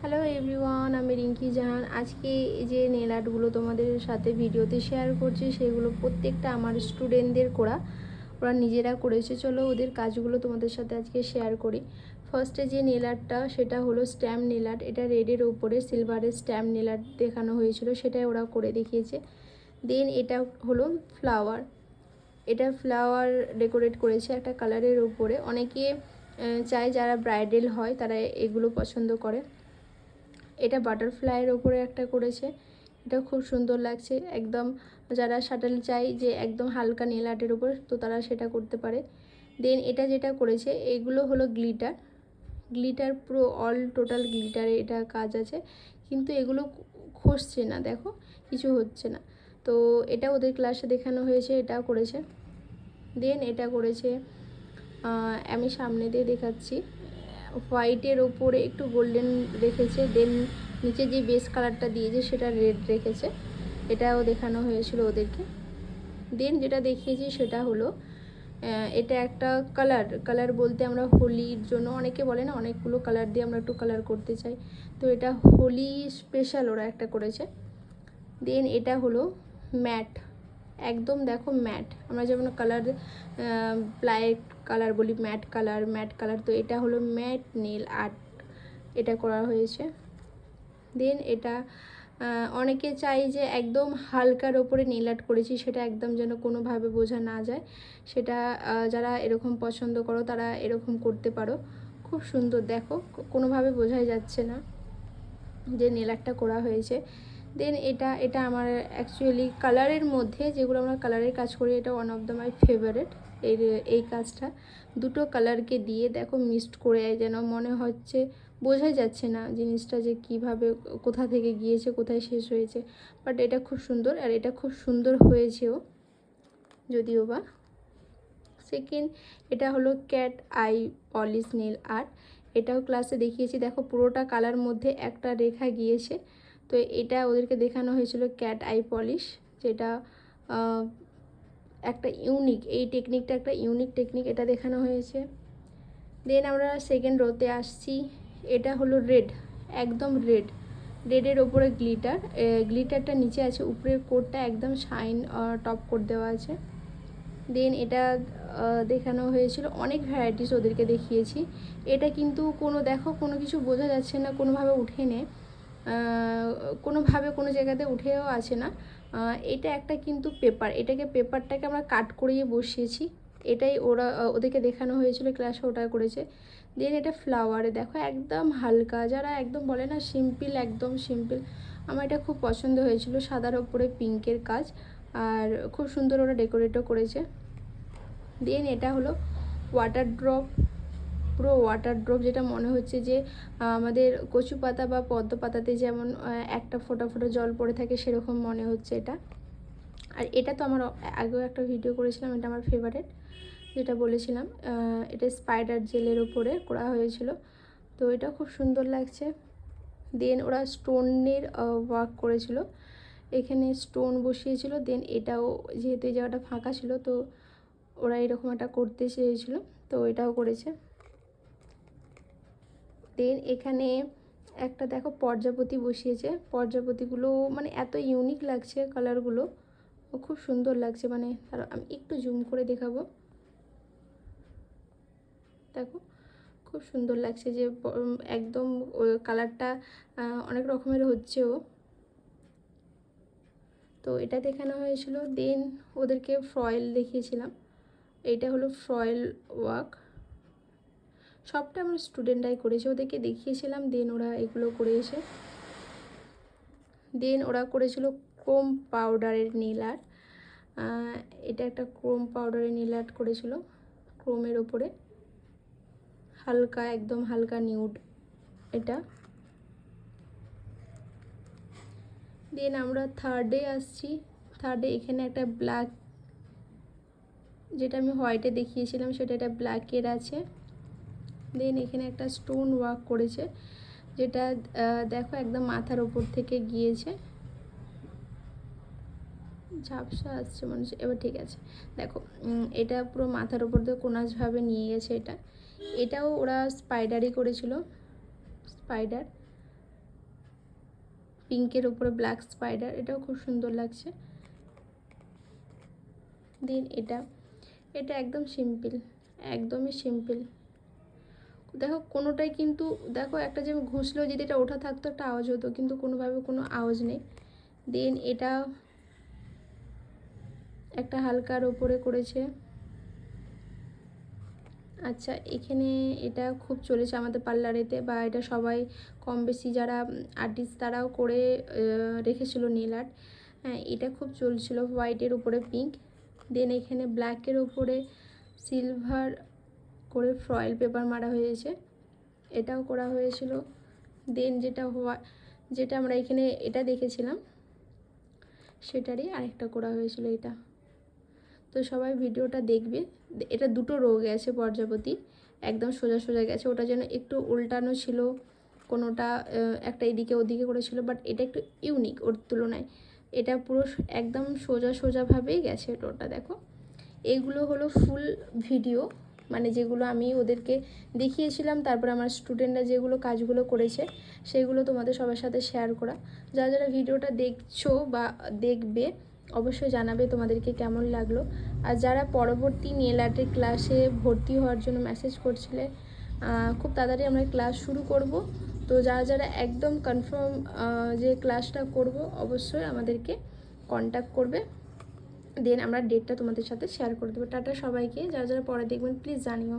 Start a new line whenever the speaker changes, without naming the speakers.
Hello everyone, আমি রিঙ্কি জাহান। আজকে যে নেল আর্টগুলো তোমাদের সাথে ভিডিওতে শেয়ার করছি সেগুলো প্রত্যেকটা আমার স্টুডেন্টদের করা, ওরা নিজেরা করেছে। চলো ওদের কাজগুলো তোমাদের সাথে আজকে শেয়ার করি। ফার্স্টে যে নেল আর্টটা সেটা হলো স্ট্যাম্প নেল আর্ট। এটা রেডের উপরে সিলভারের স্ট্যাম্প নেল আর্ট দেখানো হয়েছিল, সেটাই ওরা করে দেখিয়েছে। দেন এটা হলো ফ্লাওয়ার। এটা ফ্লাওয়ার ডেকোরেট করেছে একটা কালারের উপরে। অনেকে চায় যারা ব্রাইডাল হয় তারা এগুলো পছন্দ করে। এটা বাটারফ্লাইয়ের ওপরে একটা করেছে, এটা খুব সুন্দর লাগছে একদম। যারা শাটল চাই যে একদম হালকা নীল আর্টের উপর, তো তারা সেটা করতে পারে। দেন এটা যেটা করেছে এগুলো হলো গ্লিটার। গ্লিটার পুরো অল টোটাল গ্লিটারে এটা কাজ আছে, কিন্তু এগুলো খসছে না, দেখো কিছু হচ্ছে না। তো এটা ওদের ক্লাসে দেখানো হয়েছে, এটাও করেছে। দেন এটা করেছে, আমি সামনে দিয়ে দেখাচ্ছি, হোয়াইটের ওপরে একটু গোল্ডেন রেখেছে। দেন নিচে যে বেস কালারটা দিয়েছে সেটা রেড রেখেছে, এটাও দেখানো হয়েছিল ওদেরকে। দেন যেটা দেখিয়েছি সেটা হলো এটা একটা কালার বলতে আমরা হোলির জন্য অনেকে বলে না, অনেকগুলো কালার দিয়ে আমরা একটু কালার করতে চাই, তো এটা হোলি স্পেশাল ওরা একটা করেছে। দেন এটা হলো ম্যাট, একদম দেখো ম্যাট, আমরা যেমন কালার ব্ল্যাক কালার বলি ম্যাট কালার, তো এটা হলো ম্যাট নেল আর্ট, এটা করা হয়েছে। দেন এটা অনেকে চাই যে একদম হালকার ওপরে নেল আর্ট করেছি, সেটা একদম যেন কোনোভাবে বোঝা না যায়, সেটা যারা এরকম পছন্দ করো তারা এরকম করতে পারো। খুব সুন্দর, দেখো কোনোভাবে বোঝাই যাচ্ছে না যে নেল আর্টটা করা হয়েছে। দেন এটা আমার অ্যাকচুয়ালি কালারের মধ্যে যেগুলো আমরা কালারের কাজ করি, এটা one of the my favourite. এই কাজটা দুটো কালারকে দিয়ে দেখো মিক্সড করে, যেন মনে হচ্ছে বোঝাই যাচ্ছে না জিনিসটা যে কিভাবে কোথা থেকে গিয়েছে কোথায় শেষ হয়েছে, বাট এটা খুব সুন্দর, আর এটা খুব সুন্দর হয়েছেও যদিও বা। সেকেন্ড এটা হলো cat I polish nail art, এটাও ক্লাসে দেখিয়েছি। দেখো পুরোটা কালার মধ্যে একটা রেখা গিয়েছে, তো এটা ওদেরকে দেখানো হয়েছিল ক্যাট আই পলিশ, যেটা একটা ইউনিক, এই টেকনিকটা একটা ইউনিক টেকনিক, এটা দেখানো হয়েছে। দেন আমরা সেকেন্ড রোতে আসছি, এটা হলো রেড, একদম রেডের ওপরে গ্লিটারটা নিচে আছে, উপরের কোটটা একদম শাইন টপ কোট দেওয়া আছে। দেন এটা দেখানো হয়েছিল, অনেক ভ্যারাইটিস ওদেরকে দেখিয়েছি। এটা কিন্তু দেখো কোনো কিছু বোঝা যাচ্ছে না, কোনোভাবে উঠে নে, কোনোভাবে কোনো জায়গাতে উঠেও আছে না। এটা একটা কিন্তু পেপারটাকে আমরা কাট করিয়ে বসিয়েছি, এটাই ওদেরকে দেখানো হয়েছিল ক্লাসে, ওটা করেছে। দেন এটা ফ্লাওয়ারে দেখো একদম হালকা, যারা একদম বলে না সিম্পল, একদম সিম্পল, আমার এটা খুব পছন্দ হয়েছিল। সাদার ওপরে পিঙ্কের কাজ, আর খুব সুন্দর ওরা ডেকোরেটও করেছে। দেন এটা হলো ওয়াটার ড্রপ, পুরো ওয়াটার ড্রপ, যেটা মনে হচ্ছে যে আমাদের কচু পাতা বা পদ্ম পাতাতে যেমন একটা ফোঁটা ফোঁটা জল পড়ে থাকে, সেরকম মনে হচ্ছে এটা। আর এটা তো আমার আগেও একটা ভিডিও করেছিলাম, এটা আমার ফেভারিট, যেটা বলেছিলাম। এটা স্পাইডার জেলের ওপরে করা হয়েছিল, তো এটা খুব সুন্দর লাগছে। দেন ওরা স্টোনের ওয়ার্ক করেছিল, এখানে স্টোন বসিয়েছিল। দেন এটাও যেহেতু এই জায়গাটা ফাঁকা ছিল, তো ওরা এরকম একটা করতে চেয়েছিল, তো এটাও করেছে। দেন এখানে একটা দেখো প্রজাপতি বসিয়েছে, প্রজাপতিগুলো মানে এত ইউনিক লাগছে, কালারগুলো খুব সুন্দর লাগছে। মানে আমি একটু জুম করে দেখাবো, দেখো খুব সুন্দর লাগছে যে একদম কালারটা অনেক রকমের হচ্ছেও, তো এটা দেখানো হয়েছিল। দেন ওদেরকে ফয়েল দেখিয়েছিলাম, এইটা হলো ফয়েল ওয়ার্ক, সবটা আমার স্টুডেন্টরাই করেছে, ওদেরকে দেখিয়েছিলাম। দেন ওরা এগুলো করে এসে, দেন ওরা করেছিল ক্রোম পাউডারের নীল আর্ট, এটা একটা ক্রোম পাউডারের নীল আর্ট করেছিল, ক্রোমের ওপরে হালকা, একদম হালকা নিউড এটা। দেন আমরা থার্ডে আসছি, থার্ডে এখানে একটা ব্ল্যাক, যেটা আমি হোয়াইটে দেখিয়েছিলাম সেটা এটা ব্ল্যাকের আছে। দেন এখানে একটা স্টোন ওয়ার্ক করেছে, যেটা দেখো একদম মাথার ওপর থেকে গিয়েছে, ঝাপসা আসছে মনে হচ্ছে, এবার ঠিক আছে। দেখো এটা পুরো মাথার ওপর দিয়ে কোনাজভাবে নিয়ে গেছে, এটাও ওরা স্পাইডারই করেছিল, স্পাইডার। পিঙ্কের উপরে ব্ল্যাক স্পাইডার, এটাও খুব সুন্দর লাগছে। দেন এটা একদম সিম্পল, একদমই সিম্পল। দেখো কোনোটাই কিন্তু, দেখো একটা যে ঘুষলেও যদি এটা ওঠা থাকতো একটা আওয়াজ হতো, কিন্তু কোনোভাবে কোনো আওয়াজ নেই। দেন এটা একটা হালকার ওপরে করেছে। আচ্ছা, এখানে এটা খুব চলেছে আমাদের পার্লারেতে, বা এটা সবাই কম বেশি যারা আর্টিস্ট তারাও করে রেখেছিল নেল আর্ট। হ্যাঁ, এটা খুব চলছিল, হোয়াইটের উপরে পিঙ্ক। দেন এখানে ব্ল্যাকের উপরে সিলভার করে ফয়েল পেপার মারা হয়েছে, এটাও করা হয়েছিল। দেন যেটা আমরা এখানে এটা দেখেছিলাম সেটারই আরেকটা করা হয়েছিল এটা। তো সবাই ভিডিওটা দেখবে। এটা দুটো রো গেছে পর্যাপতি, একদম সোজা সোজা গেছে, ওটা যেন একটু উল্টানো ছিল, কোনোটা একটা এদিকে ওদিকে করেছিল, বাট এটা একটু ইউনিক ওর তুলনায়। এটা পুরো একদম সোজা সোজাভাবেই গেছে ওটা। দেখো এইগুলো হলো ফুল ভিডিও, মানে যেগুলো আমি ওদেরকে দেখিয়েছিলাম, তারপর আমার স্টুডেন্টরা যেগুলো কাজগুলো করেছে সেগুলো তোমাদের সবার সাথে শেয়ার করা। যারা যারা ভিডিওটা দেখছো বা দেখবে অবশ্যই জানাবে তোমাদেরকে কেমন লাগলো। আর যারা পরবর্তী নেল আর্টের ক্লাসে ভর্তি হওয়ার জন্য মেসেজ করছিলে, খুব তাড়াতাড়ি আমরা ক্লাস শুরু করব। তো যারা যারা একদম কনফার্ম যে ক্লাসটা করব অবশ্যই আমাদেরকে কন্ট্যাক্ট করবে। দেন আমরা ডেটটা তোমাদের সাথে শেয়ার করে দেবো। টাটা সবাইকে, যারা যারা পরে দেখবেন প্লিজ জানিও।